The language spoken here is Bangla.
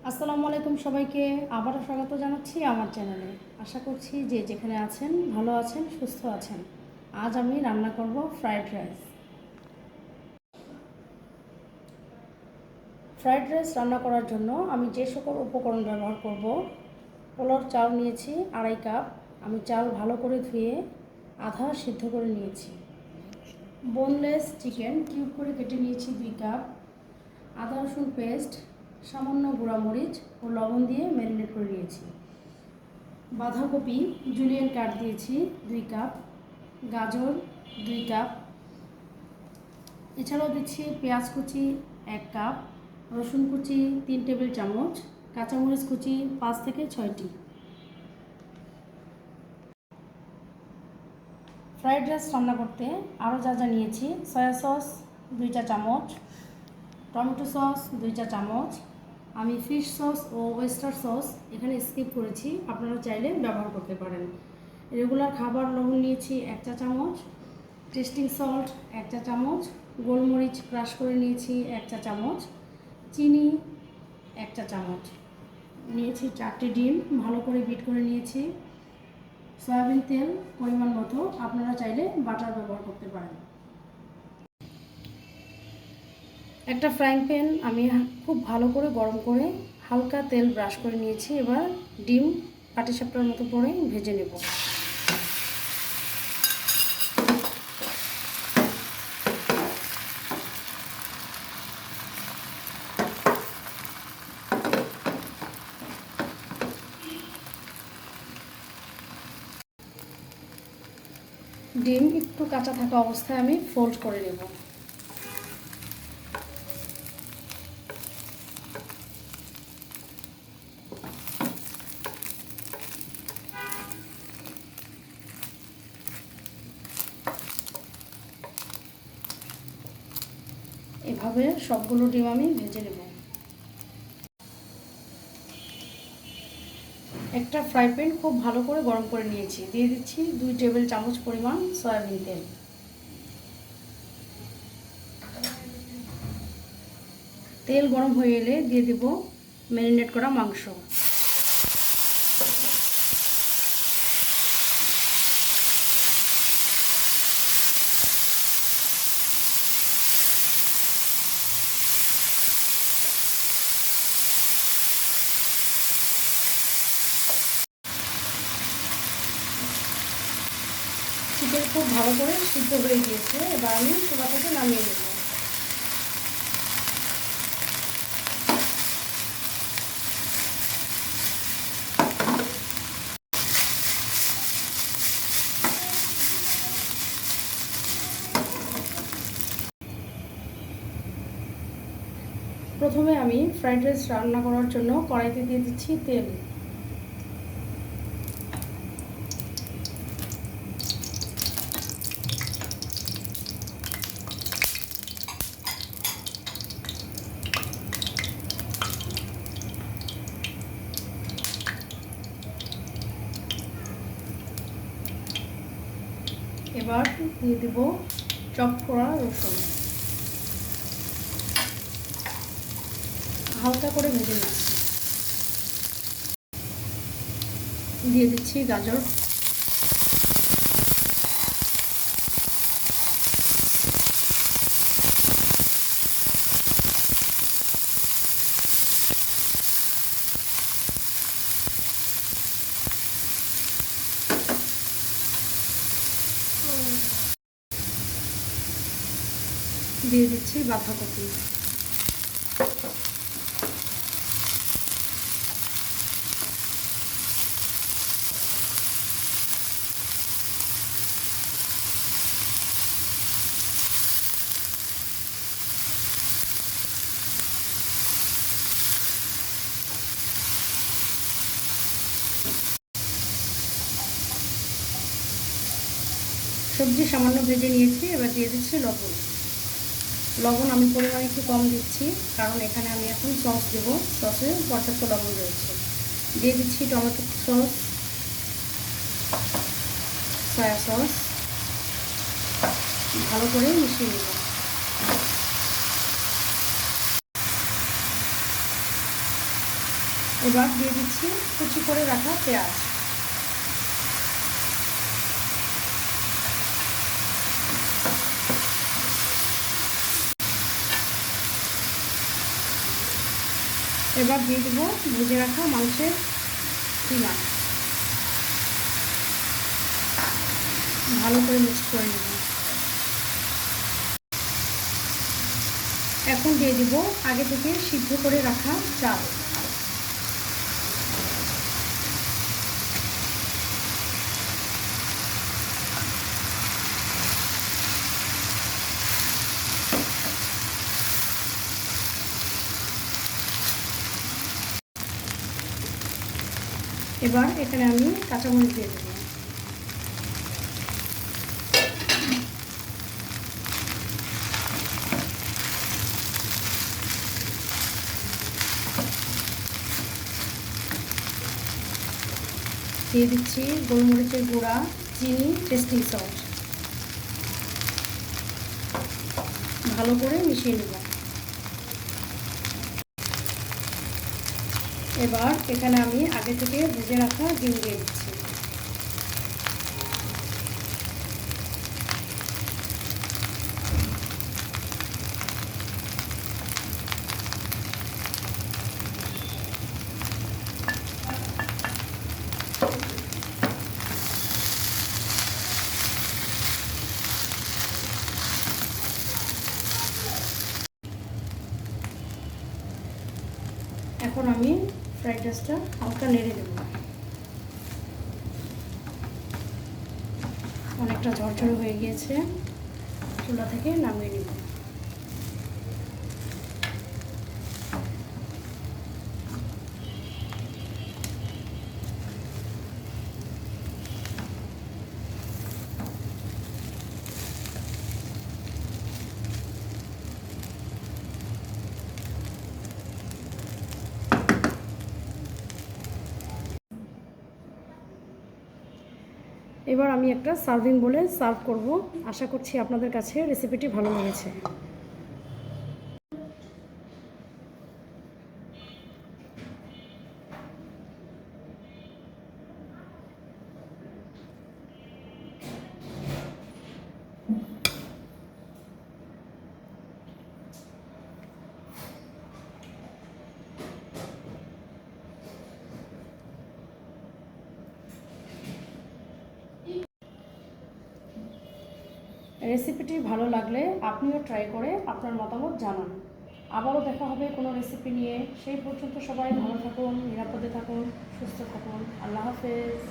আসসালামু আলাইকুম সবাইকে আবারও স্বাগত জানাচ্ছি আমার চ্যানেলে। আশা করছি যে যেখানে আছেন ভালো আছেন, সুস্থ আছেন। আজ আমি রান্না করব ফ্রাইড রাইস। ফ্রাইড রাইস রান্না করার জন্য আমি যে সকল উপকরণ ব্যবহার করব: পোলাওর চাল নিয়েছি 2.5 কাপ। আমি চাল ভালো করে ধুয়ে আধা সিদ্ধ করে নিয়েছি। বোনলেস চিকেন কিউব করে কেটে নিয়েছি 2 কাপ। আদা রসুন পেস্ট, সামান্য গুঁড়ামরিচ ও লবণ দিয়ে ম্যারিনেট করে নিয়েছি। বাঁধাকপি জুলিয়েন কাট দিয়েছি 2 কাপ, গাজর 2 কাপ, এছাড়াও দিচ্ছি পেঁয়াজ কুচি 1 কাপ, রসুন কুচি 3 টেবিল চামচ, কাঁচামরিচ কুচি 5 থেকে 6টি। ফ্রাইড রাইস রান্না করতে আরও যা যা নিয়েছি: সয়া সস 2 চা চামচ, টমেটো সস 2 চা চামচ। আমি ফিশ সস ও ওয়েস্টার সস এখানে স্কিপ করেছি, আপনারা চাইলে ব্যবহার করতে পারেন। রেগুলার খাবার লবণ নিয়েছি 1 চা চামচ, টেস্টিং সল্ট 1 চা চামচ, গোলমরিচ ক্রাশ করে নিয়েছি 1 চা চামচ, চিনি 1 চা চামচ নিয়েছি, 4টি ডিম ভালো করে বিট করে নিয়েছি, সয়াবিন তেল পরিমাণ মতো, আপনারা চাইলে বাটার ব্যবহার করতে পারেন। একটা ফ্রাইং প্যান আমি খুব ভালো করে গরম করে হালকা তেল ব্রাশ করে নিয়েছি। এবার ডিম পাটিসাপটার মতো করে ভেজে নেব। ডিম একটু কাঁচা থাকা অবস্থায় আমি ফোল্ড করে নেব। এভাবে সবগুলো ডিম আমি ভেজে নেব। একটা ফ্রাই প্যান খুব ভালো করে গরম করে নিয়েছি, দিয়ে দিচ্ছি 2 টেবিল চামচ পরিমাণ সয়াবিন তেল। তেল গরম হয়ে এলে দিয়ে দেব ম্যারিনেট করা মাংস। চিকেন খুব ভালো করে সিদ্ধ হয়ে গিয়েছে, এবার আমি চুলা থেকে নামিয়ে নেব। প্রথমে আমি ফ্রাইড রাইস রান্না করার জন্য কড়াইতে দিয়ে দিচ্ছি তেল। এবার দিয়ে দেব চপ করা রসুন, হালকা করে ভেজে নিচ্ছি। দিয়ে দিচ্ছি গাজর, দিয়ে দিচ্ছি বাঁধাকপি। সবজি সামান্য ভেজে নিয়েছি, এবার দিয়ে দিচ্ছি লবণ। লবণ আমি পরিমাণ একটু কম দিচ্ছি, কারণ এখানে আমি এখন সস দেব, সসে পর্যাপ্ত লবণ রয়েছে। দিয়ে দিচ্ছি টমেটো সস, সয়া সস, ভালো করে মিশিয়ে নেব। এবার দিয়ে দিচ্ছি কুচি করে রাখা পেঁয়াজ। এবার দিয়ে দেবো ভেজে রাখা মাংসের কিমা। ভালো করে মিক্স করে নেব। এখন দিয়ে দিব আগে থেকে সিদ্ধ করে রাখা চাল। এবার এখানে আমি কাঁচামরিচ দিয়ে দেবো। দিয়ে দিচ্ছি গোলমরিচের গুঁড়া, চিনি, টেস্টিং সল্ট। ভালো করে মিশিয়ে নেব। এবার এখানে আমি আগে থেকে ভেজে রাখা ডিম দিয়ে দিচ্ছি। এখন আমি ফ্রাইড রাইসটা হালকা নেড়ে দেব। অনেকটা ঝরঝরে হয়ে গিয়েছে, চুলা থেকে নামিয়ে নেব। এবার আমি একটা সার্ভিং বলে সার্ভ করব। আশা করছি আপনাদের কাছে রেসিপিটি ভালো লেগেছে। রেসিপিটি ভালো লাগলে আপনিও ট্রাই করে আপনার মতামত জানান। আবারও দেখা হবে কোনো রেসিপি নিয়ে। সেই পর্যন্ত সবাই ভালো থাকুন, নিরাপদে থাকুন, সুস্থ থাকুন। আল্লাহ হাফেজ।